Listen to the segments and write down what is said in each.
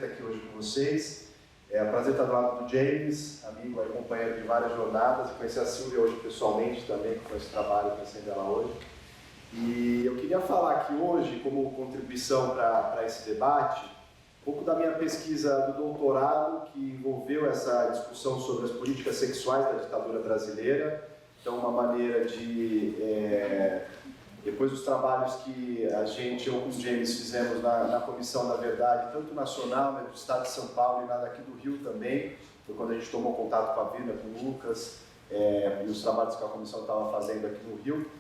aqui hoje com vocês. É um prazer estar do lado do James, amigo e companheiro de várias jornadas. Conheci a Silvia hoje pessoalmente também, com esse trabalho, conhecendo ela hoje. E eu queria falar aqui hoje, como contribuição para esse debate, um pouco da minha pesquisa do doutorado, que envolveu essa discussão sobre as políticas sexuais da ditadura brasileira. Então, uma maneira de, depois dos trabalhos que a gente, eu com o James, fizemos na Comissão da Verdade, tanto nacional, né, do Estado de São Paulo e daqui do Rio também, foi quando a gente tomou contato com a Virna, com o Lucas, e os trabalhos que a Comissão estava fazendo aqui no Rio.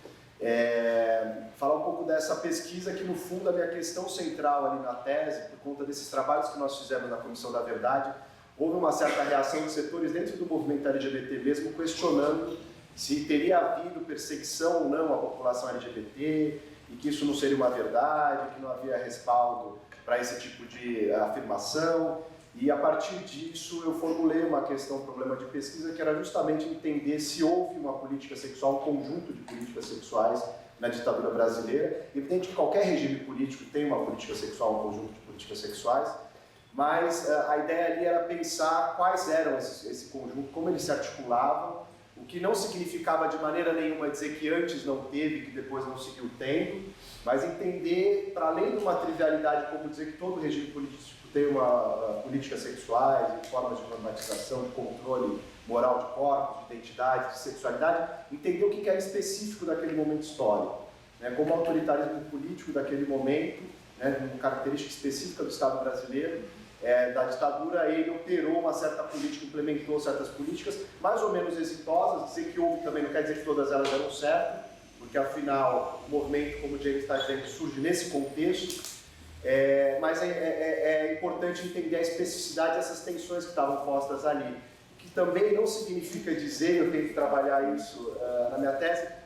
Falar um pouco dessa pesquisa que, no fundo, a minha questão central ali na tese, por conta desses trabalhos que nós fizemos na Comissão da Verdade, houve uma certa reação de setores dentro do movimento LGBT mesmo, questionando se teria havido perseguição ou não à população LGBT, e que isso não seria uma verdade, que não havia respaldo para esse tipo de afirmação. E a partir disso eu formulei uma questão, um problema de pesquisa, que era justamente entender se houve uma política sexual, um conjunto de políticas sexuais na ditadura brasileira. Evidente que qualquer regime político tem uma política sexual, um conjunto de políticas sexuais, mas a ideia ali era pensar quais eram esse conjunto, como eles se articulavam, o que não significava de maneira nenhuma dizer que antes não teve, que depois não seguiu tendo, mas entender, para além de uma trivialidade como dizer que todo regime político tem uma políticas sexuais, e formas de normatização, de controle moral de corpos, de identidade, de sexualidade, entender o que é específico daquele momento histórico, né, como o autoritarismo político daquele momento, né, uma característica específica do Estado brasileiro, da ditadura, ele operou uma certa política, implementou certas políticas mais ou menos exitosas. Dizer que houve também não quer dizer que todas elas deram certo, porque afinal o movimento, como o James está dizendo, surge nesse contexto, mas é importante entender a especificidade dessas tensões que estavam postas ali, que também não significa dizer, eu tenho que trabalhar isso na minha tese,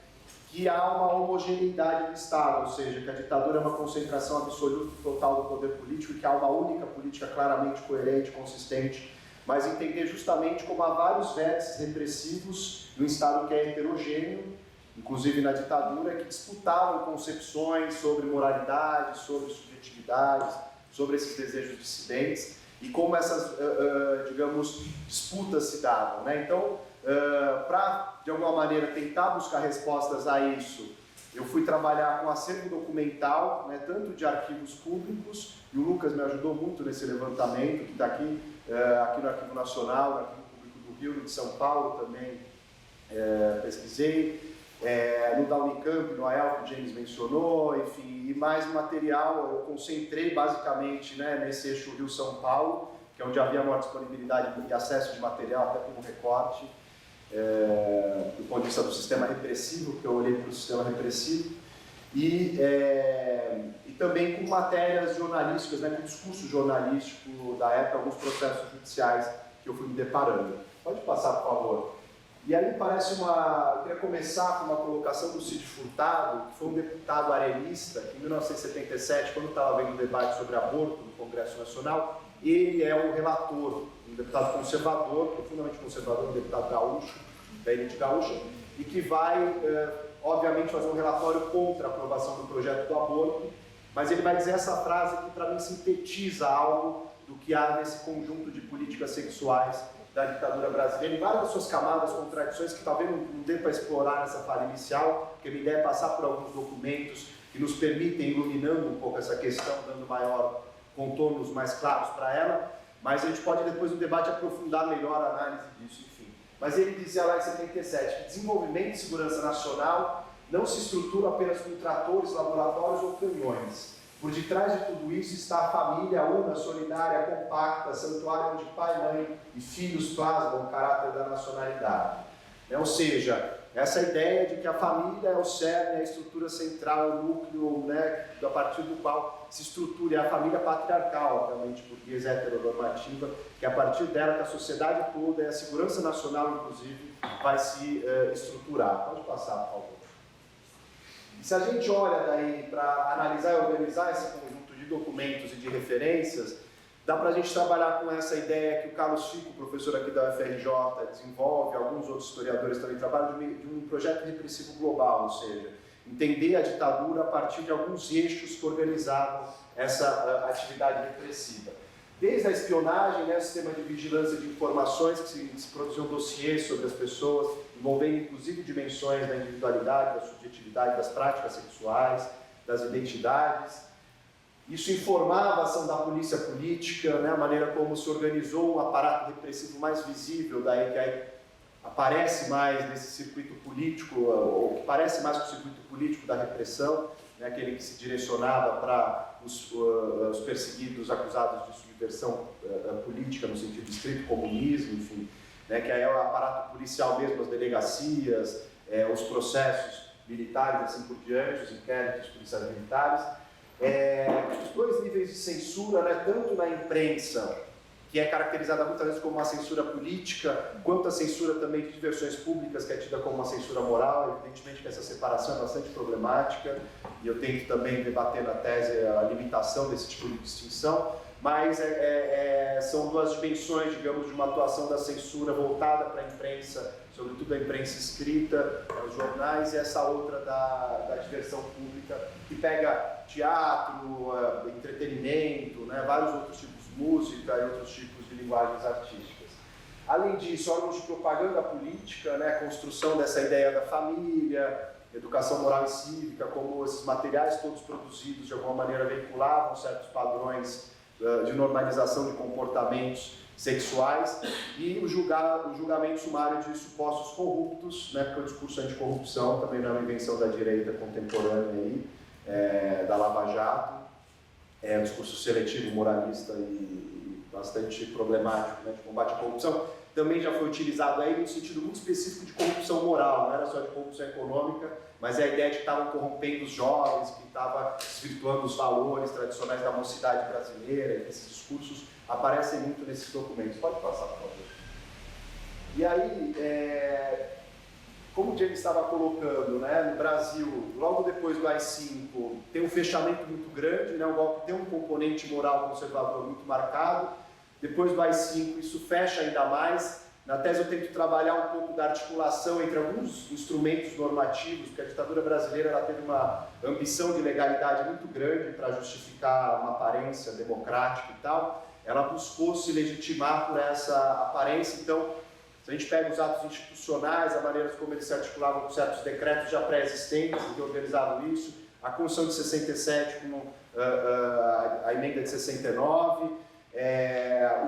que há uma homogeneidade do Estado, ou seja, que a ditadura é uma concentração absoluta e total do poder político, que há uma única política claramente coerente, consistente, mas entender justamente como há vários vértices repressivos no Estado que é heterogêneo, inclusive na ditadura, que disputavam concepções sobre moralidade, sobre subjetividades, sobre esses desejos dissidentes, e como essas, digamos, disputas se davam, né? Então, para, de alguma maneira, tentar buscar respostas a isso, eu fui trabalhar com acervo documental, né, tanto de arquivos públicos, e o Lucas me ajudou muito nesse levantamento, que está aqui no Arquivo Nacional, no Arquivo Público do Rio, no de São Paulo também pesquisei, no da Unicamp, no AEL, que o James mencionou, enfim, e mais material. Eu concentrei basicamente, né, nesse eixo Rio-São Paulo, que é onde havia maior disponibilidade e acesso de material, até como recorte, do ponto de vista do sistema repressivo, que eu olhei para o sistema repressivo, e também com matérias jornalísticas, né, com discurso jornalístico da época, alguns processos judiciais que eu fui me deparando. Pode passar, por favor. E aí parece eu queria começar com uma colocação do Cid Furtado, que foi um deputado arelista, que em 1977, quando estava havendo um debate sobre aborto no Congresso Nacional, ele é o relator, um deputado conservador, profundamente conservador, um deputado gaúcho, da elite gaúcha, e que vai, obviamente, fazer um relatório contra a aprovação do projeto do aborto, mas ele vai dizer essa frase que, para mim, sintetiza algo do que há nesse conjunto de políticas sexuais da ditadura brasileira, em várias das suas camadas, contradições que talvez não dê para explorar nessa fala inicial, porque a minha ideia é passar por alguns documentos que nos permitem, iluminando um pouco essa questão, dando contornos mais claros para ela, mas a gente pode depois no debate aprofundar melhor a análise disso, enfim. Mas ele dizia lá em 77 que desenvolvimento e segurança nacional não se estrutura apenas com tratores, laboratórios ou canhões. Por detrás de tudo isso está a família una, solidária, compacta, santuário onde pai, mãe e filhos plasmam o caráter da nacionalidade. Ou seja, essa ideia de que a família é o cerne, a estrutura central, o núcleo, né, a partir do qual se estrutura, é a família patriarcal, obviamente, burguesa heteronormativa, que é a partir dela que a sociedade toda e a segurança nacional, inclusive, vai se estruturar. Pode passar, por favor. E se a gente olha daí para analisar e organizar esse conjunto de documentos e de referências, dá para a gente trabalhar com essa ideia que o Carlos Fico, professor aqui da UFRJ, desenvolve, alguns outros historiadores também trabalham, de um projeto repressivo global, ou seja, entender a ditadura a partir de alguns eixos que organizavam essa atividade repressiva. desde a espionagem, né, sistema de vigilância de informações, que se produziam dossiês sobre as pessoas, envolvendo inclusive dimensões da individualidade, da subjetividade, das práticas sexuais, das identidades. Isso informava a ação da polícia política, né, a maneira como se organizou um aparato repressivo mais visível, daí que aí aparece mais nesse circuito político, ou que parece mais com o circuito político da repressão, né, aquele que se direcionava para os perseguidos acusados de subversão política, no sentido estrito comunismo, enfim, né, que aí é o aparato policial mesmo, as delegacias, os processos militares, assim por diante, os inquéritos policiais militares. Os dois níveis de censura, né, tanto na imprensa, que é caracterizada muitas vezes como uma censura política, quanto a censura também de diversões públicas, que é tida como uma censura moral. Evidentemente que essa separação é bastante problemática, e eu tento também debater na tese a limitação desse tipo de distinção, mas são duas dimensões, digamos, de uma atuação da censura voltada para a imprensa, sobretudo a imprensa escrita, os jornais, e essa outra da diversão pública, que pega teatro, entretenimento, né, vários outros tipos de música e outros tipos de linguagens artísticas. Além disso, órgãos de propaganda política, né, a construção dessa ideia da família, educação moral e cívica, como esses materiais todos produzidos de alguma maneira veiculavam certos padrões de normalização de comportamentos sexuais, e o julgamento sumário de supostos corruptos, né, porque o discurso anticorrupção também não é uma invenção da direita contemporânea aí, da Lava Jato, é um discurso seletivo, moralista e bastante problemático, né, de combate à corrupção, também já foi utilizado aí no sentido muito específico de corrupção moral, não era só de corrupção econômica, mas é a ideia de que estavam corrompendo os jovens, que estava desvirtuando os valores tradicionais da mocidade brasileira, e esses discursos aparecem muito nesses documentos. Pode passar, por favor. E aí, como o James estava colocando, né, no Brasil, logo depois do AI-5, tem um fechamento muito grande, né, o golpe tem um componente moral conservador muito marcado. Depois do AI-5, isso fecha ainda mais. Na tese eu tento trabalhar um pouco da articulação entre alguns instrumentos normativos, porque a ditadura brasileira ela teve uma ambição de legalidade muito grande para justificar uma aparência democrática e tal. Ela buscou se legitimar por essa aparência. Então, se a gente pega os atos institucionais, a maneira como eles se articulavam com certos decretos já pré-existentes que organizavam isso, a Constituição de 67 com a emenda de 69,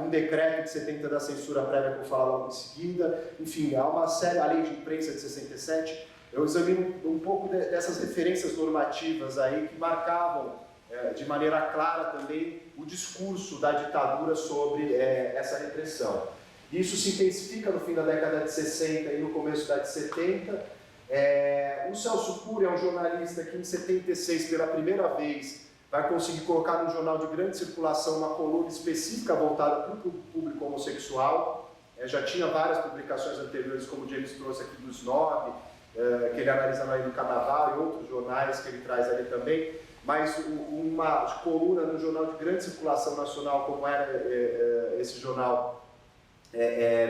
um decreto de 70 da censura prévia que eu vou falar logo em seguida, enfim, há uma série, a lei de imprensa de 67, eu examino um pouco dessas referências normativas aí que marcavam de maneira clara também o discurso da ditadura sobre essa repressão. Isso se intensifica no fim da década de 60 e no começo da de 70. O Celso Cury é um jornalista que em 76, pela primeira vez, vai conseguir colocar num jornal de grande circulação uma coluna específica voltada para o público homossexual. Já tinha várias publicações anteriores, como o James trouxe aqui do Snob, que ele analisa aí no Carnaval, e outros jornais que ele traz ali também, mas uma coluna no jornal de grande circulação nacional, como era esse jornal,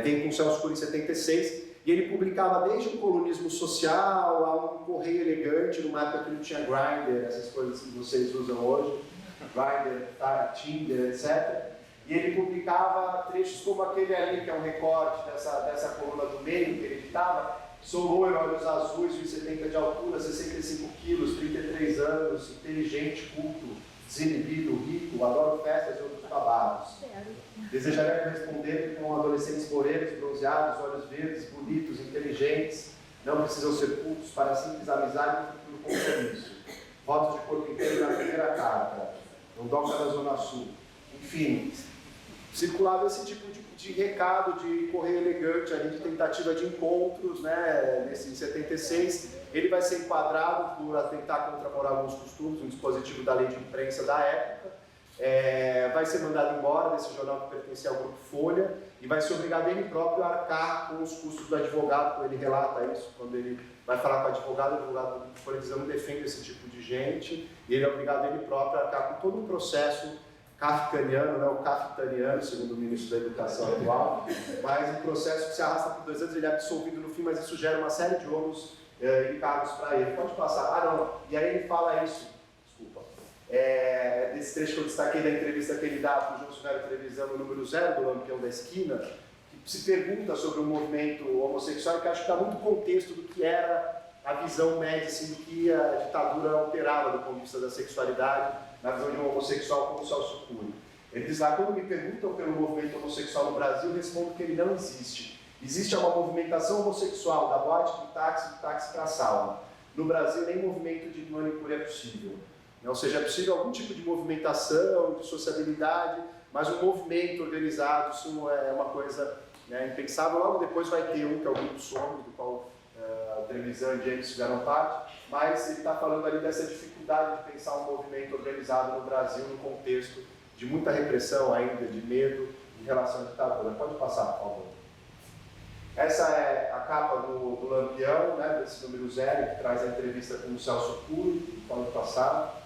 vem com o Celso Cury em 76, e ele publicava desde um colunismo social a um correio elegante, numa época que não tinha Grindr, essas coisas que vocês usam hoje, Grindr, Tinder, etc. E ele publicava trechos como aquele ali, que é um recorte dessa coluna do meio que ele editava. Sou loiro, olhos azuis, 1,70 de altura, 65 quilos, 33 anos, inteligente, culto, desinibido, rico, adoro festas e outros babados. Desejaria responder com adolescentes morenos, bronzeados, olhos verdes, bonitos, inteligentes, não precisam ser cultos para a simples amizade e futuro compromisso. Votos de corpo inteiro na primeira carta, no DOCA da Zona Sul. Enfim, circulava esse tipo de recado, de correio elegante, ali, de tentativa de encontros, né, em 76. Ele vai ser enquadrado por atentar contra a moral e alguns costumes, um dispositivo da lei de imprensa da época. Vai ser mandado embora desse jornal que pertencia ao Grupo Folha e vai ser obrigado ele próprio a arcar com os custos do advogado, quando ele relata isso, quando ele vai falar com o advogado do Grupo Folha diz: eu não defendo esse tipo de gente, e ele é obrigado ele próprio a arcar com todo um processo kafkaniano, né, o kafkaniano, segundo o ministro da Educação atual, mas um processo que se arrasta por 2 anos, ele é absolvido no fim, mas isso gera uma série de ônus e cargos para ele. Pode passar. Ah, não, e aí ele fala isso, desculpa. desse trecho que eu destaquei da entrevista que ele dá para o João Silvério Trevisan no número 0 do Lampião da Esquina, que se pergunta sobre o movimento homossexual, que acho que dá muito contexto do que era a visão média, assim, do que a ditadura operava do ponto de vista da sexualidade, na visão de um homossexual como Celso Cury. Ele diz lá, quando me perguntam pelo movimento homossexual no Brasil, eu respondo que ele não existe. Existe uma movimentação homossexual da boate do táxi para a sauna. No Brasil, nem movimento de manicure é possível. Ou seja, é possível algum tipo de movimentação, de sociabilidade, mas um movimento organizado, isso é uma coisa, né, impensável. Logo depois vai ter um, que é o Grupo Some, do qual a Trevisan e James fizeram parte, mas ele está falando ali dessa dificuldade de pensar um movimento organizado no Brasil no contexto de muita repressão ainda, de medo em relação à ditadura. Pode passar, por favor. Essa é a capa do Lampião, né, desse número 0, que traz a entrevista com o Celso Cury. Pode passar.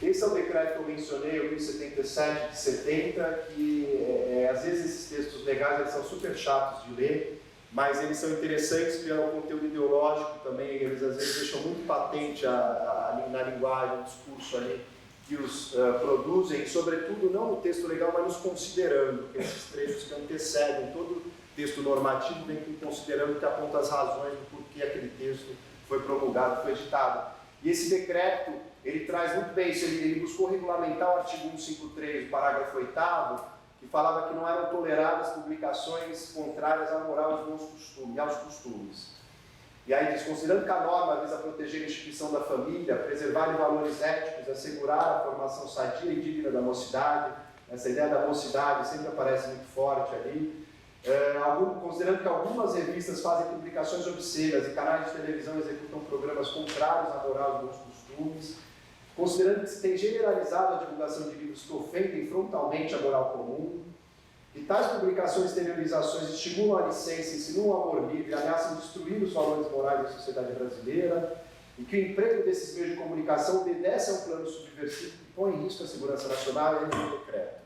Esse é o decreto que eu mencionei, o 1077 de 70, que às vezes esses textos legais eles são super chatos de ler, mas eles são interessantes pelo conteúdo ideológico também, eles às vezes deixam muito patente na linguagem, no discurso ali, que os produzem, sobretudo não no texto legal, mas nos considerando, que esses trechos que antecedem todo o texto normativo vem considerando que aponta as razões do porquê aquele texto foi promulgado, foi editado. E esse decreto, ele traz muito bem isso, ele buscou regulamentar o artigo 153, o parágrafo 8º, que falava que não eram toleradas publicações contrárias à moral e aos bons costumes, e aos costumes. E aí diz, considerando que a norma visa proteger a instituição da família, preservar valores éticos, assegurar a formação sadia e digna da mocidade, essa ideia da mocidade sempre aparece muito forte ali, considerando que algumas revistas fazem publicações obscenas e canais de televisão executam programas contrários à moral e bons costumes, considerando que se tem generalizado a divulgação de livros que ofendem frontalmente a moral comum, e tais publicações e exteriorizações estimulam a licença, insinuam o amor livre, ameaçam destruir os valores morais da sociedade brasileira, e que o emprego desses meios de comunicação obedece a um plano subversivo que põe em risco a segurança nacional e a decreto.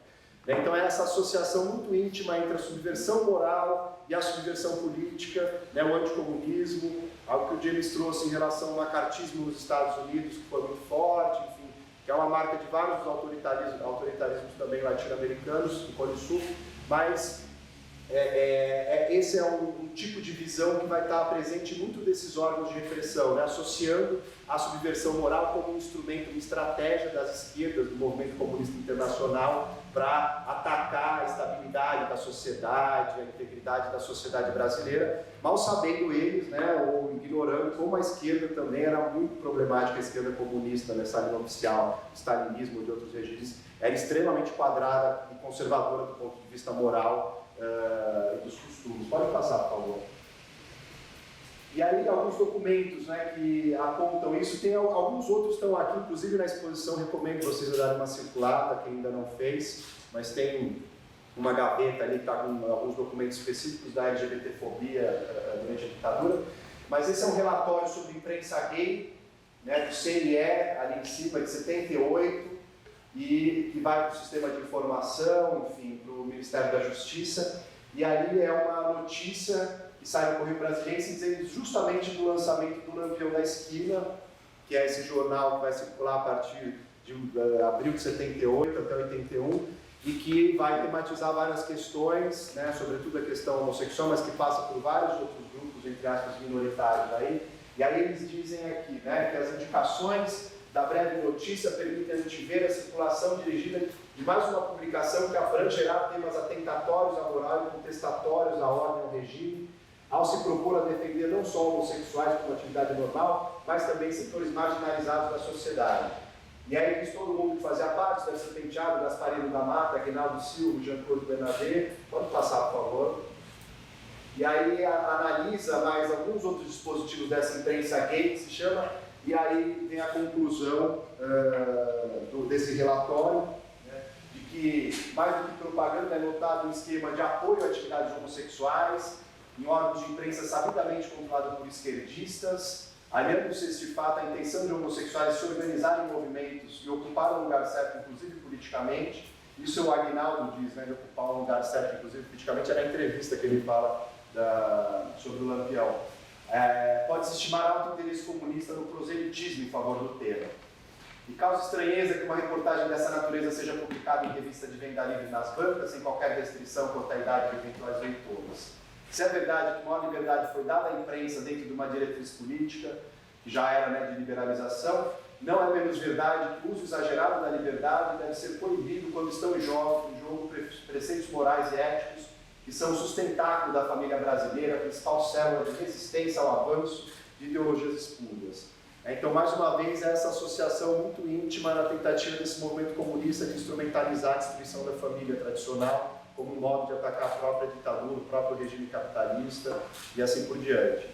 Então é essa associação muito íntima entre a subversão moral e a subversão política, né, o anticomunismo, algo que o James trouxe em relação ao macartismo nos Estados Unidos, que foi muito forte, enfim, que é uma marca de vários autoritarismos também latino-americanos, do Cone Sul, mas esse é um tipo de visão que vai estar presente em muito desses órgãos de repressão, né, associando a subversão moral como um instrumento, uma estratégia das esquerdas, do movimento comunista internacional, para atacar a estabilidade da sociedade, a integridade da sociedade brasileira, mal sabendo eles, né, ou ignorando como a esquerda também era muito problemática, a esquerda comunista nessa linha oficial, o stalinismo ou de outros regimes, era extremamente quadrada e conservadora do ponto de vista moral e dos costumes. Pode passar, por favor. E aí alguns documentos, né, que apontam isso, tem alguns outros estão aqui, inclusive na exposição, recomendo vocês darem uma circulada, quem ainda não fez, mas tem uma gaveta ali que está com alguns documentos específicos da LGBTfobia durante a ditadura, mas esse é um relatório sobre imprensa gay, né, do CNE, ali em cima, de 78, e que vai para o sistema de informação, enfim, para o Ministério da Justiça, e ali é uma notícia que sai no Correio Brasiliense dizendo justamente do lançamento do Lampião da Esquina, que é esse jornal que vai circular a partir de abril de 78 até 81, e que vai tematizar várias questões, né, sobretudo a questão homossexual, mas que passa por vários outros grupos, entre aspas, minoritários aí. E aí eles dizem aqui, né, que as indicações da breve notícia permitem antever a circulação dirigida de mais uma publicação que abrangerá temas atentatórios à moral e contestatórios à ordem e ao regime, ao se propor a defender não só homossexuais como atividade normal, mas também setores marginalizados da sociedade. E aí diz todo mundo que fazia parte, deve ser Penteado, Gasparino da Mata, Aguinaldo Silva, Jean-Claude Bernabé. Pode passar, por favor. E aí analisa mais alguns outros dispositivos dessa imprensa gay, que se chama, e aí vem a conclusão desse relatório, né, de que, mais do que propaganda, é notado um esquema de apoio a atividades homossexuais, em órgãos de imprensa sabidamente controlado por esquerdistas, aliando-se este fato à intenção de homossexuais se organizarem em movimentos e ocupar um lugar certo, inclusive politicamente. Isso o Aguinaldo diz, né, de ocupar um lugar certo, inclusive politicamente, é na entrevista que ele fala sobre o Lampião. Pode-se estimar alto interesse comunista no proselitismo em favor do tema. E causa estranheza que uma reportagem dessa natureza seja publicada em revista de venda livre nas bancas, sem qualquer restrição quanto à idade de eventuais leitores. Se é verdade que maior liberdade foi dada à imprensa dentro de uma diretriz política, que já era de liberalização, não é menos verdade que o uso exagerado da liberdade deve ser proibido quando estão em jogo preceitos morais e éticos que são o sustentáculo da família brasileira, a principal célula de resistência ao avanço de ideologias espúrias. Então, mais uma vez, essa associação muito íntima na tentativa desse movimento comunista de instrumentalizar a destruição da família tradicional como um modo de atacar a própria ditadura, o próprio regime capitalista e assim por diante.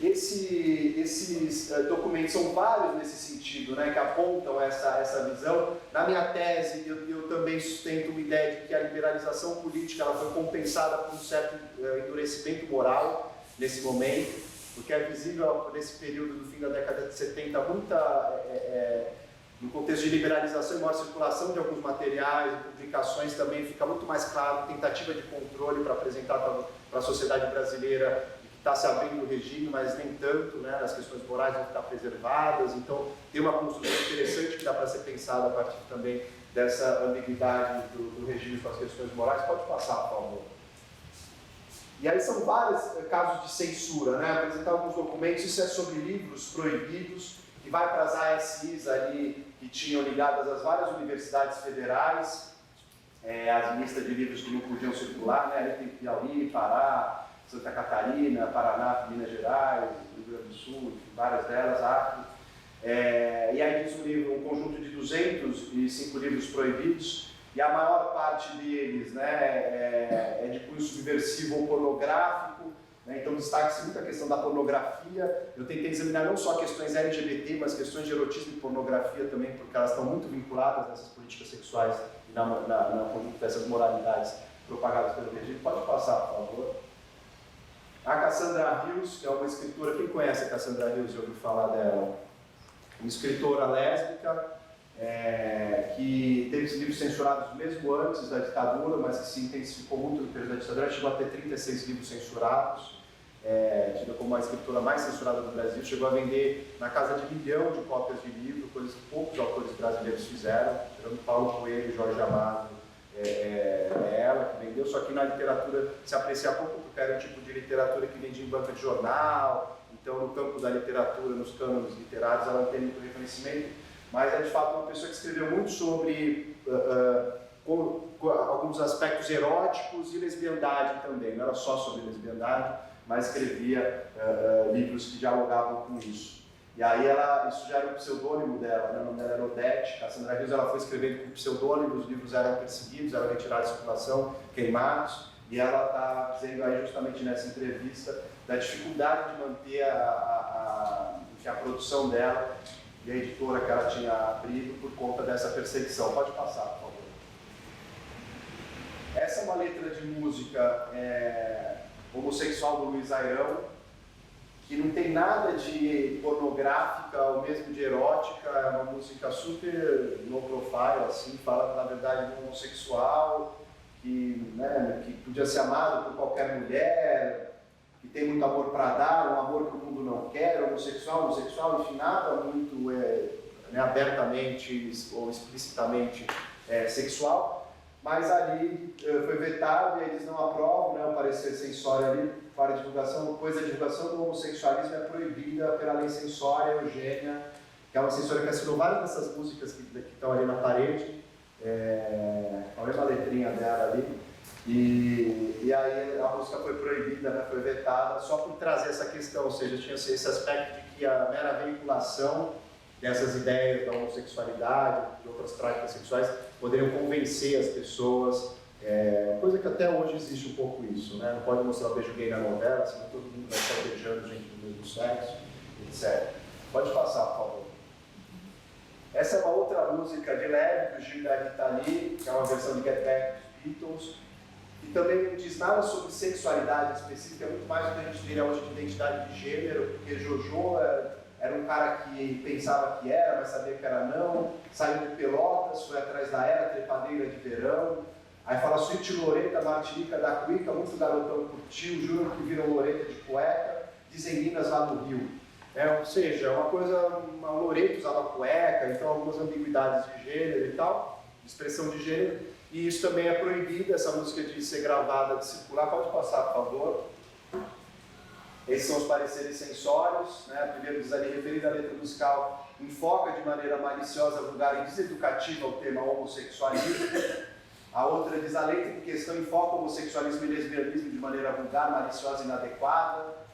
Esses documentos são vários nesse sentido, que apontam essa visão. Na minha tese, eu também sustento uma ideia de que a liberalização política ela foi compensada por um certo endurecimento moral nesse momento, porque é visível nesse período do fim da década de 70 no contexto de liberalização e maior circulação de alguns materiais e publicações também fica muito mais claro, tentativa de controle para apresentar para a sociedade brasileira está se abrindo o regime, mas nem tanto, as questões morais vão ficar preservadas, então tem uma construção interessante que dá para ser pensada a partir também dessa ambiguidade do regime com as questões morais. Pode passar, por favor. E aí são vários casos de censura, apresentar alguns documentos, isso é sobre livros proibidos, que vai para as ASIs ali, que tinham ligadas às várias universidades federais, as listas de livros que não podiam circular, ali tem Piauí, Pará, Santa Catarina, Paraná, Minas Gerais, Rio Grande do Sul, várias delas, Acre. E aí diz um conjunto de 205 livros proibidos, e a maior parte deles é de cunho subversivo ou pornográfico, então destaca-se muito a questão da pornografia. Eu tentei examinar não só questões LGBT, mas questões de erotismo e pornografia também, porque elas estão muito vinculadas nessas políticas sexuais e na conjunto dessas moralidades propagadas pelo regime. Pode passar, por favor. A Cassandra Hills, que é uma escritora, quem conhece a Cassandra Hills, já ouviu falar dela? Uma escritora lésbica, que teve esses livros censurados mesmo antes da ditadura, mas que se intensificou muito no período da ditadura, chegou a ter 36 livros censurados, tida como a escritora mais censurada do Brasil, chegou a vender na casa de 1 milhão de cópias de livro, coisas que poucos autores brasileiros fizeram, tirando Paulo Coelho e Jorge Amado, ela que vendeu, só que na literatura se aprecia pouco, porque era um tipo de literatura que vendia em banca de jornal, então no campo da literatura, nos cânones literários, ela não tem muito reconhecimento, mas é de fato uma pessoa que escreveu muito sobre alguns aspectos eróticos e lesbiandade também, não era só sobre lesbiandade, mas escrevia livros que dialogavam com isso. E aí isso já era o pseudônimo dela, o nome dela era Odete. Cassandra Hills, ela foi escrevendo com pseudônimo, os livros eram perseguidos, eram retirados de circulação, queimados, e ela está dizendo aí justamente nessa entrevista da dificuldade de manter a produção dela e a editora que ela tinha abrido por conta dessa perseguição. Pode passar, por favor. Essa é uma letra de música homossexual do Luiz Airão, que não tem nada de pornográfica ou mesmo de erótica, é uma música super low profile, assim, fala na verdade de um homossexual que podia ser amado por qualquer mulher, que tem muito amor para dar, um amor que o mundo não quer, homossexual, enfim, nada muito abertamente ou explicitamente sexual, mas ali foi vetado e eles não aprovam, o parecer censório ali para a divulgação, pois a divulgação do homossexualismo é proibida pela lei censória Eugênia, que é uma censora que assinou várias dessas músicas que estão ali na parede, a mesma letrinha dela ali, e aí a música foi proibida, foi vetada, só por trazer essa questão, ou seja, tinha esse aspecto de que a mera veiculação dessas ideias da homossexualidade, de outras práticas sexuais, poderiam convencer as pessoas, coisa que até hoje existe um pouco isso, Não pode mostrar o beijo gay na novela, senão todo mundo vai estar beijando gente do mesmo sexo, etc. Pode passar, por favor. Essa é uma outra música de leve, do Gil da Rita Lee, que é uma versão de Get Back dos Beatles, que também não diz nada sobre sexualidade específica, é muito mais do que a gente diria hoje de identidade de gênero, porque Jojo era um cara que pensava que era, mas sabia que era não, saiu de Pelotas, foi atrás da Era Trepadeira de Verão, aí fala Suíte Loreta, Martinica da Cuica, muito garotão curtiu, juram que viram Loreta de cueca, dizem Minas lá no Rio. Ou seja, uma coisa, uma Loreto usava cueca, então algumas ambiguidades de gênero e tal, de expressão de gênero, e isso também é proibido, essa música de ser gravada, de circular. Pode passar, por favor. Esses são os pareceres censórios, né? Primeiro diz ali, referida à letra musical, enfoca de maneira maliciosa, vulgar e deseducativa o tema homossexualismo. A outra diz, a letra em questão enfoca o homossexualismo e lesbianismo de maneira vulgar, maliciosa e inadequada.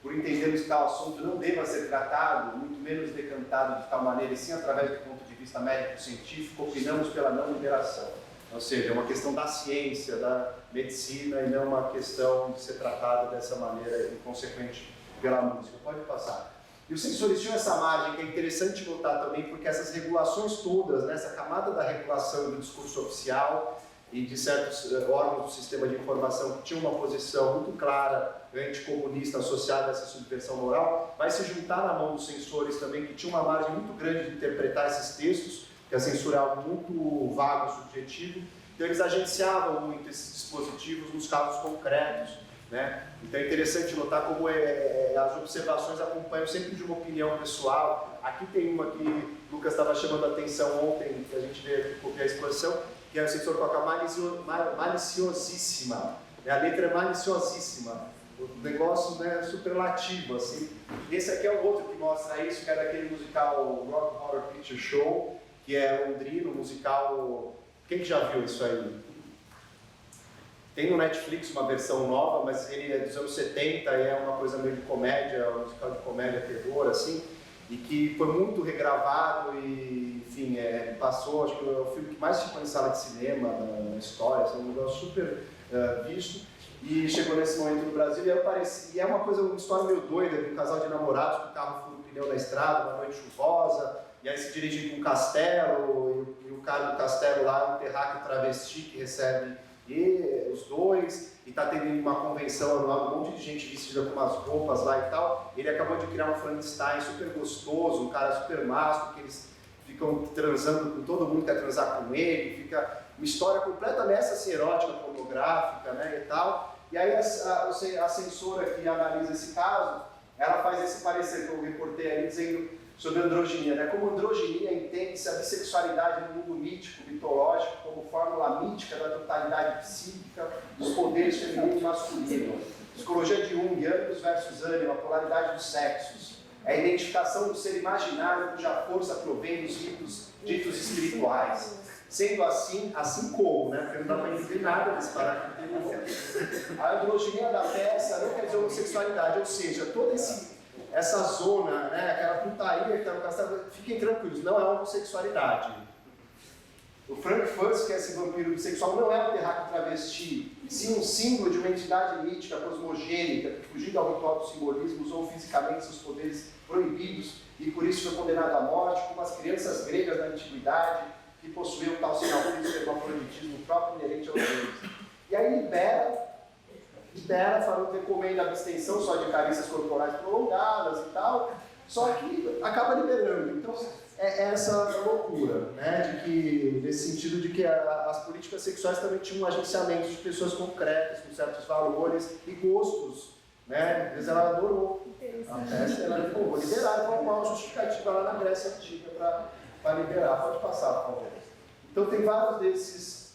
Por entendermos que tal assunto não deva ser tratado, muito menos decantado de tal maneira, e sim através do ponto de vista médico-científico, opinamos pela não liberação. Ou seja, é uma questão da ciência, da medicina, e não uma questão de ser tratada dessa maneira inconsequente pela música. Pode passar. E os censores tinham essa margem, que é interessante notar também, porque essas regulações todas, né, essa camada da regulação do discurso oficial e de certos órgãos do sistema de informação que tinham uma posição muito clara, anticomunista, associada a essa subversão moral, vai se juntar na mão dos censores também, que tinham uma margem muito grande de interpretar esses textos, que a censura é algo muito vago, subjetivo, então eles agenciavam muito esses dispositivos nos casos concretos, né? Então é interessante notar como as observações acompanham sempre de uma opinião pessoal. Aqui tem uma que o Lucas estava chamando a atenção ontem, que a gente veio aqui copiar a exposição, que é o censor coloca maliciosíssima, a letra é maliciosíssima, o negócio, né, superlativo, assim. Esse aqui é o outro que mostra isso, que é daquele musical Rock Horror Picture Show, que é londrino, musical... Quem que já viu isso aí? Tem no Netflix uma versão nova, mas ele é dos anos 70 e é uma coisa meio de comédia, um musical de comédia, terror, assim, e que foi muito regravado e, enfim, passou, acho que é o filme que mais ficou em sala de cinema na história, assim, um negócio super visto, e chegou nesse momento no Brasil e é uma história meio doida, de um casal de namorados que o carro fura o pneu na estrada, uma noite chuvosa, e aí se dirigem para um castelo, e o cara do castelo lá é um terráqueo travesti que recebe os dois, e está tendo uma convenção anual, um monte de gente vestida com umas roupas lá e tal. Ele acabou de criar um Frankenstein super gostoso, um cara super másculo, que eles ficam transando com todo mundo, quer transar com ele, fica uma história completamente assim, erótica, pornográfica, né, e tal. E aí a censora que analisa esse caso, ela faz esse parecer que eu reportei ali, dizendo sobre androginia, né? Como androginia entende-se a bissexualidade no mundo mítico, mitológico, como fórmula mítica da totalidade psíquica dos poderes feminino e masculino. Psicologia de Jung, ânimos versus ânimo, a polaridade dos sexos. É a identificação do ser imaginário cuja força provém dos ritos ditos espirituais. Sendo assim como, né? Porque não dá para entender nada desse parágrafo. A androginia da peça não quer dizer homossexualidade, ou seja, toda essa zona, né, aquela putaria que está no castelo, fiquem tranquilos, não é homossexualidade. O Frankfurt, que é esse vampiro bissexual, não é um terráqueo travesti, sim um símbolo de uma entidade mítica, cosmogênica, que fugindo ao ritual dos simbolismos ou fisicamente seus poderes proibidos e por isso foi condenado à morte, como as crianças gregas da antiguidade, que possuíam tal sinal físico e hermafroditismo próprio inerente aos deuses. E aí libera, falando, recomenda a abstenção só de carícias corporais prolongadas e tal, só que acaba liberando. Então, é essa loucura, né, de que, nesse sentido de que as políticas sexuais também tinham um agenciamento de pessoas concretas, com certos valores e gostos, né, às vezes ela adorou a peça, ela falou, vou liberar, então uma justificativa lá na Grécia Antiga para liberar. Pode passar, por favor. Então, tem vários desses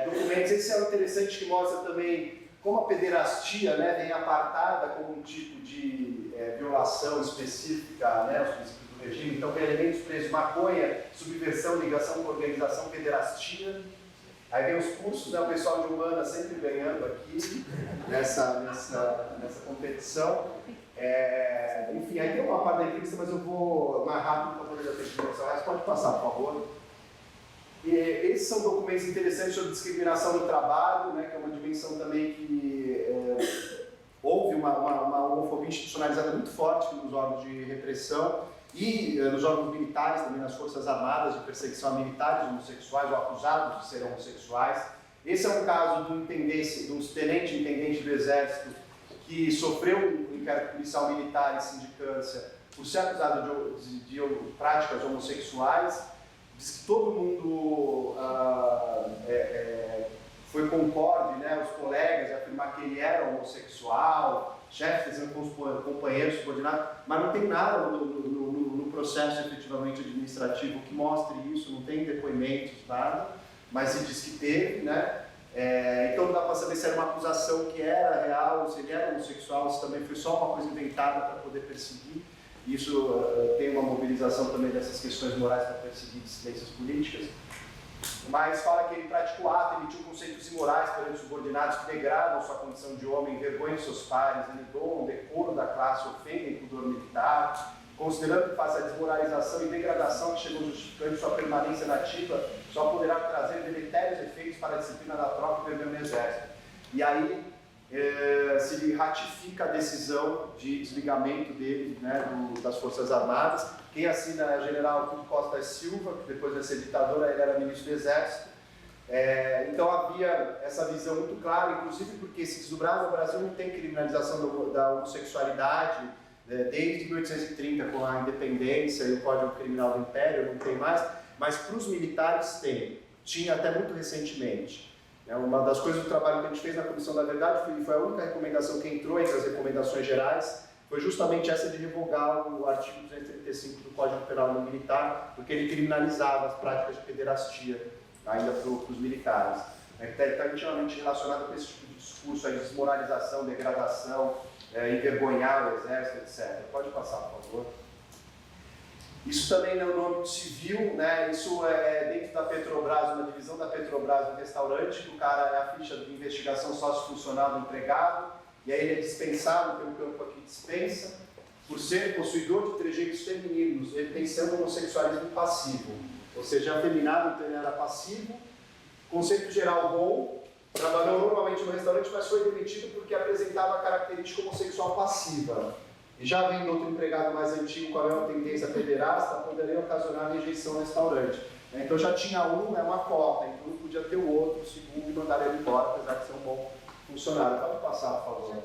documentos. Esse é interessante, que mostra também como a pederastia, né, vem apartada como um tipo de violação específica, né, aos princípios do regime. Então, tem elementos presos: maconha, subversão, ligação com organização, pederastia. Aí vem os cursos, né, o pessoal de humanas sempre ganhando aqui nessa competição. Enfim, aí tem uma parte da entrevista, mas eu vou mais rápido para poder dar tempo. Pode passar, por favor. Esses são documentos interessantes sobre discriminação no trabalho, né, que é uma dimensão também que houve uma homofobia institucionalizada muito forte nos órgãos de repressão e nos órgãos militares, também nas forças armadas, de perseguição a militares homossexuais ou acusados de serem homossexuais. Esse é um caso de um tenente-intendente do Exército que sofreu um inquérito policial militar em sindicância por ser acusado de práticas homossexuais. Diz que todo mundo foi concorde, né, os colegas, em afirmar que ele era homossexual, chefes dizendo com os companheiros, subordinados, mas não tem nada no processo efetivamente administrativo que mostre isso, não tem depoimentos, nada, mas se diz que teve, né? Então não dá para saber se era uma acusação que era real, se ele era homossexual, se também foi só uma coisa inventada para poder perseguir. Isso tem uma mobilização também dessas questões morais para perseguir dissidências políticas. Mas fala que ele praticou ato, emitiu conceitos imorais perante os subordinados que degradam sua condição de homem, envergonham seus pares, endoam o decoro da classe, ofendem o pudor militar, considerando que face à desmoralização e degradação que chegou justificando sua permanência na ativa, só poderá trazer deletérios efeitos para a disciplina da tropa e o no exército. E aí se ratifica a decisão de desligamento dele, né, das Forças Armadas. Quem assina é o general Túlio Costa Silva, que depois de ser ditador, ele era ministro do Exército. Então havia essa visão muito clara, inclusive porque se desdobrar no Brasil não tem criminalização da homossexualidade, desde 1830, com a independência e o Código Criminal do Império, não tem mais, mas para os militares tem, tinha até muito recentemente. Uma das coisas do trabalho que a gente fez na Comissão da Verdade foi a única recomendação que entrou entre as recomendações gerais, foi justamente essa de revogar o artigo 235 do Código Penal no Militar, porque ele criminalizava as práticas de pederastia, ainda para os militares. Está intimamente relacionado com esse tipo de discurso aí, de desmoralização, degradação, envergonhar o Exército, etc. Pode passar, por favor. Isso também no âmbito civil, né? Isso é dentro da Petrobras, uma divisão da Petrobras no restaurante, que o cara é a ficha de investigação sociofuncional do empregado, e aí ele é dispensado, tem um campo aqui dispensa, por ser possuidor de trejeitos femininos, ele tem seu homossexualismo passivo, ou seja, afeminado, então ele era passivo, conceito geral bom, trabalhou normalmente no restaurante, mas foi demitido porque apresentava a característica homossexual passiva. E já vem outro empregado mais antigo com a mesma tendência pederasta, poderia ocasionar rejeição no restaurante. Então já tinha um, uma cota, então não podia ter o outro, o segundo, e mandar ele embora, apesar de ser um bom funcionário. Pode passar, por favor.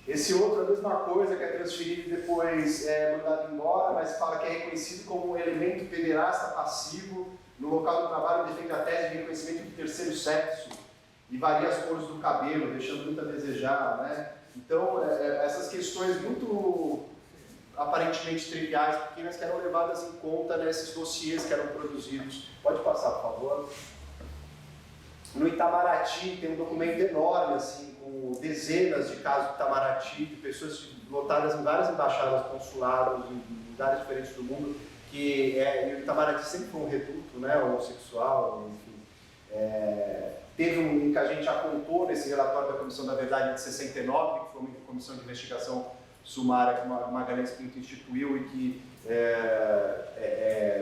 Esse outro é a mesma coisa, que é transferido e depois mandado embora, mas fala que é reconhecido como um elemento pederasta passivo no local do trabalho, defende a tese de reconhecimento do terceiro sexo e varia as cores do cabelo, deixando muito a desejar, né? Então, essas questões muito aparentemente triviais, pequenas, que eram levadas em conta nesses dossiês que eram produzidos. Pode passar, por favor. No Itamaraty tem um documento enorme, assim, com dezenas de casos de Itamaraty, de pessoas lotadas em várias embaixadas, consulados, em lugares diferentes do mundo, e o Itamaraty sempre foi um reduto, né, homossexual, enfim. Teve um que a gente apontou nesse relatório da Comissão da Verdade de 69, que foi uma comissão de investigação sumária que Magalhães Pinto instituiu e que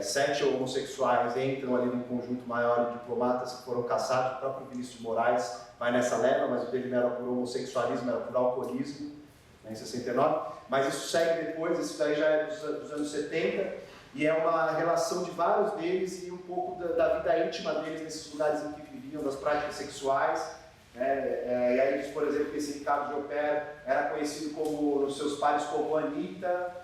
7 homossexuais entram ali num conjunto maior de diplomatas que foram caçados. O próprio Vinícius de Moraes vai nessa leva, mas o dele não era por homossexualismo, era por alcoolismo, né, em 69. Mas isso segue depois, isso daí já é dos anos 70, e é uma relação de vários deles e um pouco da vida íntima deles nesses lugares em que viviam, das práticas sexuais. E aí diz, por exemplo, que esse Ricardo Joper era conhecido como, nos seus pares, como Anitta,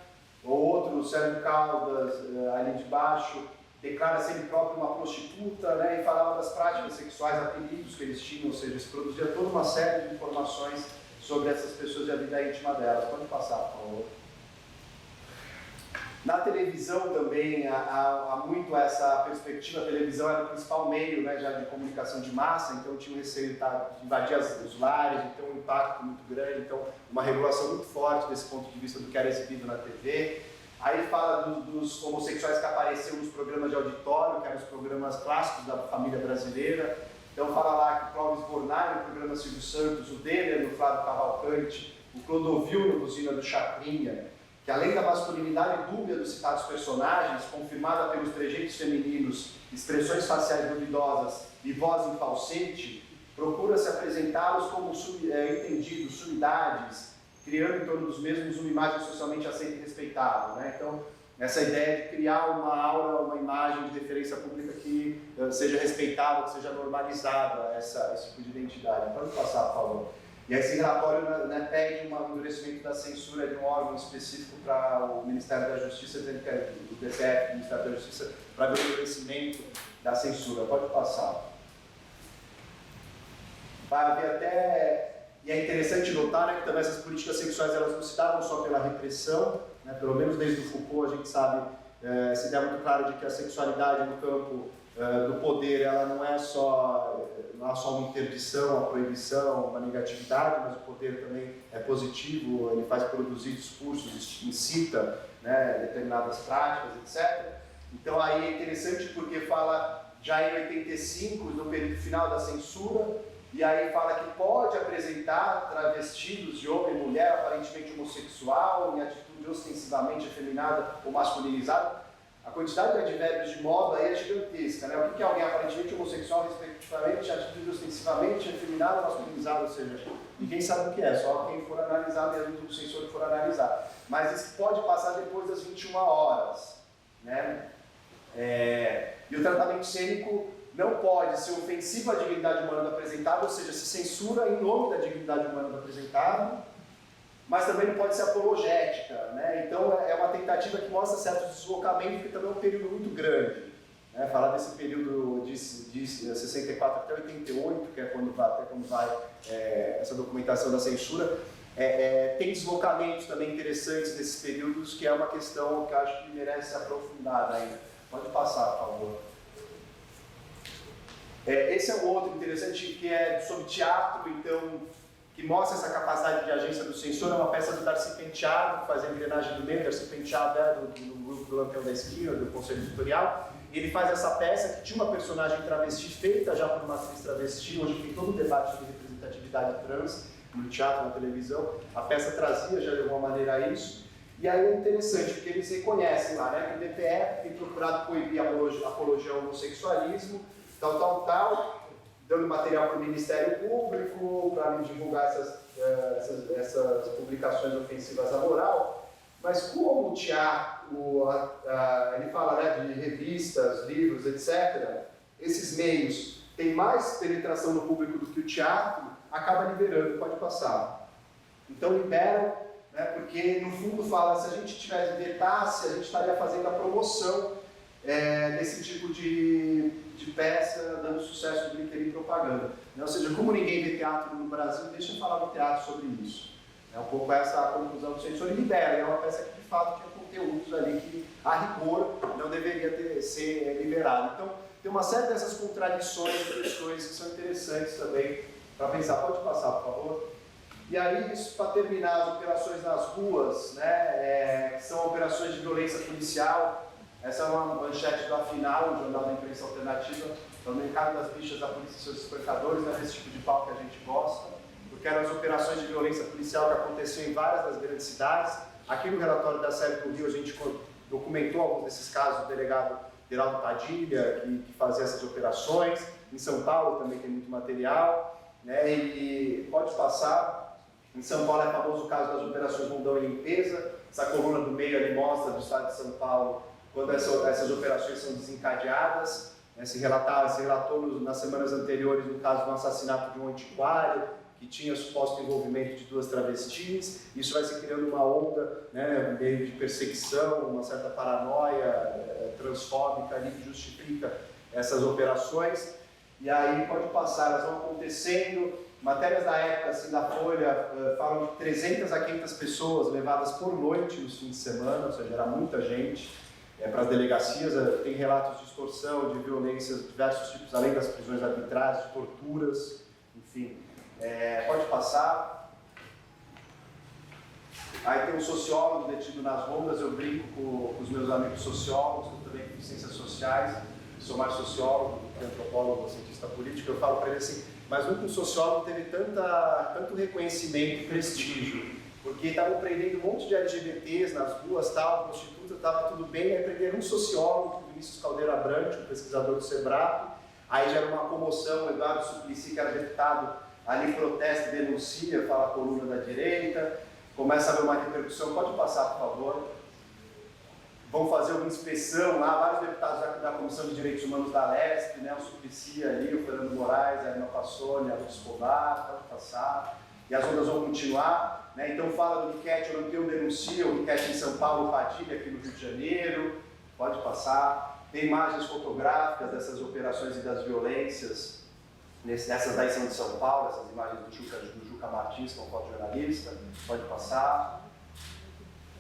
ou outro, Sérgio Caldas, ali de baixo, declara ser ele próprio uma prostituta, né, e falava das práticas sexuais, apelidos que eles tinham, ou seja, se produzia toda uma série de informações sobre essas pessoas e a vida íntima delas. Pode passar, por favor. Na televisão também há muito essa perspectiva. A televisão era o principal meio, né, já de comunicação de massa, então tinha o receio de invadir os lares, então um impacto muito grande, então uma regulação muito forte desse ponto de vista do que era exibido na TV. Aí ele fala dos homossexuais que apareciam nos programas de auditório, que eram os programas clássicos da família brasileira. Então fala lá que o Clóvis Bornai no programa Silvio Santos, o Denner no Flávio Cavalcante, o Clodovil no Buzina do Chacrinha, que além da masculinidade dúbia dos citados personagens, confirmada pelos trejeitos femininos, expressões faciais duvidosas e voz em falsete, procura-se apresentá-los como entendidos, sumidades, criando em torno dos mesmos uma imagem socialmente aceita e respeitável, né? Então, essa ideia de criar uma aura, uma imagem de referência pública que seja respeitada, que seja normalizada, esse tipo de identidade. Pode passar, por favor. E esse relatório, né, pede um endurecimento da censura de um órgão específico para o Ministério da Justiça, dizendo que é do DPF, do Ministério da Justiça, para ver o endurecimento da censura. Pode passar. Vai haver até E é interessante notar, né, que também essas políticas sexuais elas não se davam só pela repressão, né, pelo menos desde o Foucault a gente sabe, se dá muito claro de que a sexualidade no campo do poder ela não é só uma interdição, uma proibição, uma negatividade, mas o poder também é positivo, ele faz produzir discursos, incita, né, determinadas práticas, etc. Então aí é interessante porque fala já em 85, no período final da censura, e aí fala que pode apresentar travestidos de homem e mulher aparentemente homossexual, em atitude ostensivamente afeminada ou masculinizada. A quantidade de advérbios de modo aí é gigantesca, né? O que é alguém aparentemente homossexual, respectivamente, atitude ostensivamente afeminada ou masculinizada, ou seja, ninguém sabe o que é, só quem for analisar mesmo, o censor que for analisar. Mas isso pode passar depois das 21 horas, né? E o tratamento cênico não pode ser ofensivo à dignidade humana do apresentado, ou seja, se censura em nome da dignidade humana do apresentado, mas também não pode ser apologética, né? Então é uma tentativa que mostra certo deslocamento, porque também é um período muito grande. Né? Falar desse período de 64 até 88, que é até quando vai essa documentação da censura, tem deslocamentos também interessantes nesses períodos, que é uma questão que eu acho que merece ser aprofundada ainda. Pode passar, por favor. Esse é um outro interessante, que é sobre teatro, então, que mostra essa capacidade de agência do censor. É uma peça do Darcy Penteado, que faz a engrenagem do meio. Darcy Penteado é do grupo do Lampião da Esquina, do Conselho Editorial. Ele faz essa peça que tinha uma personagem travesti feita já por uma atriz travesti. Hoje tem todo o debate sobre representatividade trans no teatro, na televisão. A peça trazia já de alguma maneira isso. E aí é interessante, porque eles reconhecem lá, né, que o DPE tem procurado coibir a apologia ao homossexualismo, tal, dando material para o Ministério Público, para divulgar essas publicações ofensivas à moral. Mas como o teatro, ele fala, né, de revistas, livros, etc., esses meios têm mais penetração no público do que o teatro, acaba liberando, pode passar. Então liberam, né, porque no fundo fala, se a gente vetasse, a gente estaria fazendo a promoção desse tipo de peça, dando sucesso de bilheteria e propaganda. Ou seja, como ninguém vê teatro no Brasil, deixa eu falar do teatro sobre isso. É um pouco essa a conclusão do censor e libera. É uma peça que de fato tinha conteúdos ali que, a rigor, não deveria ser liberado. Então, tem uma série dessas contradições, questões que são interessantes também para pensar. Pode passar, por favor. E aí, isso para terminar, as operações nas ruas, né, que são operações de violência policial. Essa é uma manchete do Afinal, um jornal da imprensa alternativa. No mercado das bichas da polícia e seus espancadores, não é esse tipo de pau que a gente gosta, porque eram as operações de violência policial que aconteciam em várias das grandes cidades. Aqui no relatório da série do Rio, a gente documentou alguns desses casos do delegado Geraldo Padilha, que fazia essas operações. Em São Paulo também tem muito material, né? E pode passar. Em São Paulo é famoso o caso das operações Rondão e Limpeza. Essa coluna do meio ali mostra do estado de São Paulo quando essas operações são desencadeadas. Se relatou nas semanas anteriores no caso do assassinato de um antiquário, que tinha suposto envolvimento de 2 travestis. Isso vai se criando uma onda, né, meio de perseguição, uma certa paranoia transfóbica ali que justifica essas operações. E aí pode passar, elas vão acontecendo. Matérias da época, assim, da Folha, falam de 300 a 500 pessoas levadas por noite nos fins de semana, ou seja, era muita gente. Para as delegacias, tem relatos de extorsão, de violências de diversos tipos, além das prisões arbitrárias, de torturas, enfim. Pode passar. Aí tem um sociólogo detido nas rondas. Eu brinco com os meus amigos sociólogos, eu também fiz ciências sociais, sou mais sociólogo do que antropólogo, cientista político. Eu falo para ele assim, mas nunca um sociólogo teve tanto reconhecimento e prestígio, porque estavam prendendo um monte de LGBTs nas ruas, prostitutas, estava tudo bem, aí prenderam um sociólogo, o Vinícius Caldeira Abrantes, um pesquisador do SEBRAP, aí já era uma comoção, o Eduardo Suplicy, que era deputado, ali protesta e denuncia, fala a coluna da direita, começa a haver uma repercussão. Pode passar, por favor. Vão fazer uma inspeção lá, vários deputados da Comissão de Direitos Humanos da Leste, né, o Suplicy ali, o Fernando Moraes, a Emma Passoni, a Luz Escobar, pode passar, e as ondas vão continuar, né? Então fala do Miquete, o Lampião denuncia, o Miquete em São Paulo, o Padilha aqui no Rio de Janeiro, pode passar, tem imagens fotográficas dessas operações e das violências, essas daí são de São Paulo, essas imagens do Juca Juca Martins, que é um fotojornalista, pode passar.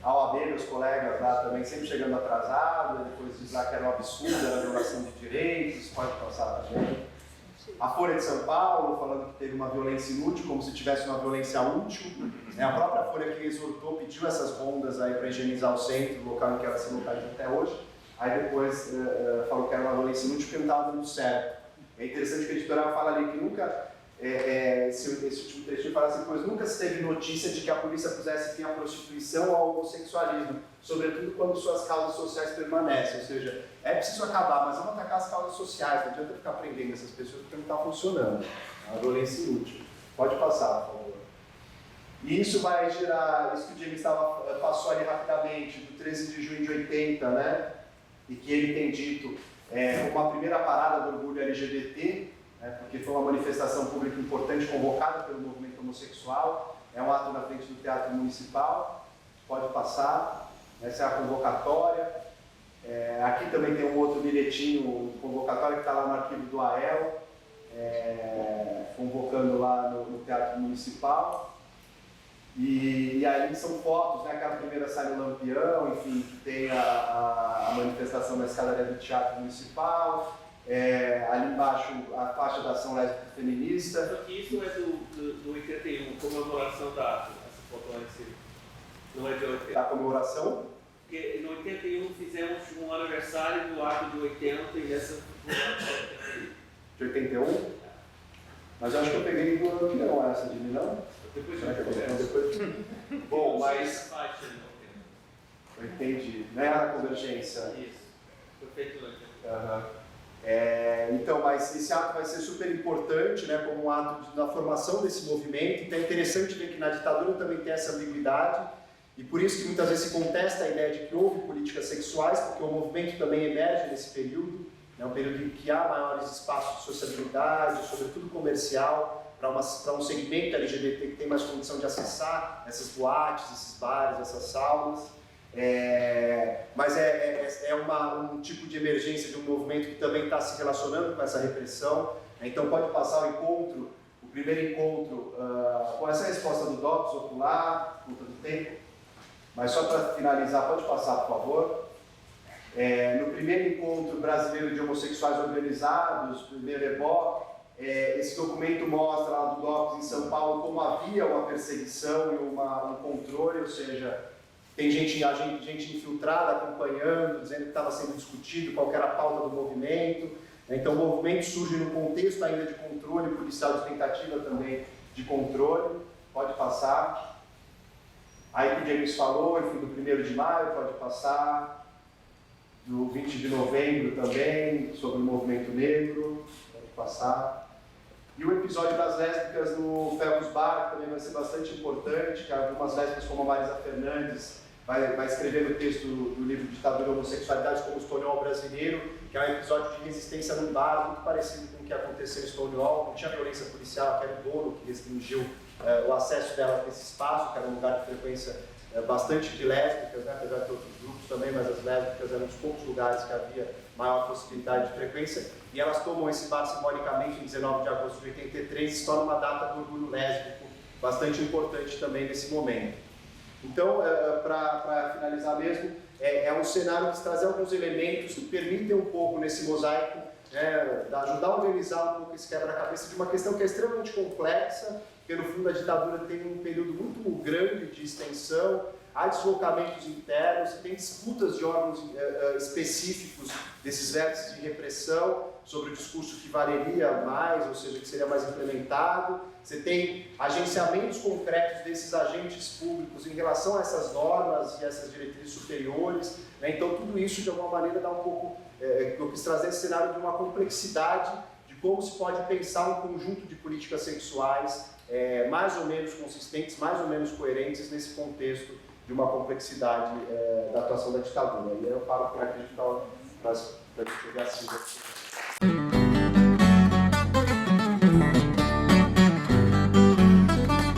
A OAB, meus colegas lá também sempre chegando atrasado, depois diz lá que era um absurdo, era violação de direitos, pode passar também. A Folha de São Paulo, falando que teve uma violência inútil, como se tivesse uma violência útil. A própria Folha que exortou, pediu essas rondas aí para higienizar o centro, o local em que ela se localiza até hoje. Aí depois falou que era uma violência inútil porque não estava dando certo. É interessante que a editorial fala ali que nunca, esse último trechinho fala assim, pois nunca se teve notícia de que a polícia pusesse fim à prostituição ou ao homossexualismo, sobretudo quando suas causas sociais permanecem. Ou seja, é preciso acabar, mas vamos atacar as causas sociais, não adianta ficar prendendo essas pessoas porque não está funcionando. É uma violência inútil. Pode passar, por favor. E isso vai gerar, isso que o James passou ali rapidamente, do 13 de junho de 80, né? E que ele tem dito uma primeira parada do orgulho LGBT, né? Porque foi uma manifestação pública importante convocada pelo movimento homossexual, é um ato na frente do Teatro Municipal, pode passar, essa é a convocatória. Aqui também tem um outro bilhetinho convocatório que está lá no arquivo do AEL, convocando lá no Teatro Municipal. E aí são fotos, né? Aquela primeira sai no Lampião, enfim, que tem a manifestação da escadaria do Teatro Municipal, ali embaixo a faixa da ação lésbica feminista. Só que isso é do 81, comemoração da ata, essa foto lá em cima. Não é de 80. Da comemoração? Porque no 81 fizemos um aniversário do ato de 80 e essa de 81? Mas eu acho que eu peguei do Lampião essa de Milão. Depois Bom, mas... Eu entendi. Não é a convergência? Isso. Foi feito no 81. Então, mas esse ato vai ser super importante, né, como um ato na formação desse movimento. Então é interessante ver que na ditadura também tem essa ambiguidade, e por isso que muitas vezes se contesta a ideia de que houve políticas sexuais, porque o movimento também emerge nesse período, é um período em que há maiores espaços de sociabilidade, sobretudo comercial, para um segmento LGBT que tem mais condição de acessar essas boates, esses bares, essas saunas. Mas um tipo de emergência de um movimento que também está se relacionando com essa repressão. Então pode passar o primeiro encontro, com essa resposta do DOPS ocular, por conta do tempo. Mas só para finalizar, pode passar, por favor. No primeiro encontro brasileiro de homossexuais organizados, primeiro EBOC, esse documento mostra lá do DOPS em São Paulo como havia uma perseguição e um controle, ou seja, tem gente infiltrada acompanhando, dizendo que estava sendo discutido qual era a pauta do movimento. Então o movimento surge no contexto ainda de controle policial, de tentativa também de controle. Pode passar. Aí que o James falou, enfim, do 1º de maio, pode passar. Do 20 de novembro também, sobre o movimento negro, pode passar. E o episódio das lésbicas no Ferros Bar também vai ser bastante importante, que algumas lésbicas como a Marisa Fernandes vai escrever no texto do livro Ditadura e Homossexualidade como o Stonewall brasileiro, que é um episódio de resistência num bar muito parecido com o que aconteceu em Stonewall. Não tinha violência policial, que era o dono que restringiu o acesso dela a esse espaço, que era um lugar de frequência bastante de lésbicas, né? Apesar de outros grupos também, mas as lésbicas eram dos poucos lugares que havia maior possibilidade de frequência, e elas tomam esse bar simbolicamente em 19 de agosto de 83 e se torna uma data do orgulho lésbico bastante importante também nesse momento. Então, para finalizar mesmo, é um cenário que traz alguns elementos que permitem um pouco nesse mosaico, ajudar a organizar um pouco esse quebra-cabeça de uma questão que é extremamente complexa, porque no fundo a ditadura tem um período muito grande de extensão, há deslocamentos internos, tem disputas de órgãos específicos desses vértices de repressão sobre o discurso que valeria mais, ou seja, que seria mais implementado. Você tem agenciamentos concretos desses agentes públicos em relação a essas normas e essas diretrizes superiores, né? Então tudo isso de alguma maneira dá um pouco, eu quis trazer esse cenário de uma complexidade de como se pode pensar um conjunto de políticas sexuais mais ou menos consistentes, mais ou menos coerentes nesse contexto de uma complexidade da atuação da ditadura. E aí eu paro por aqui para a gente ver assim.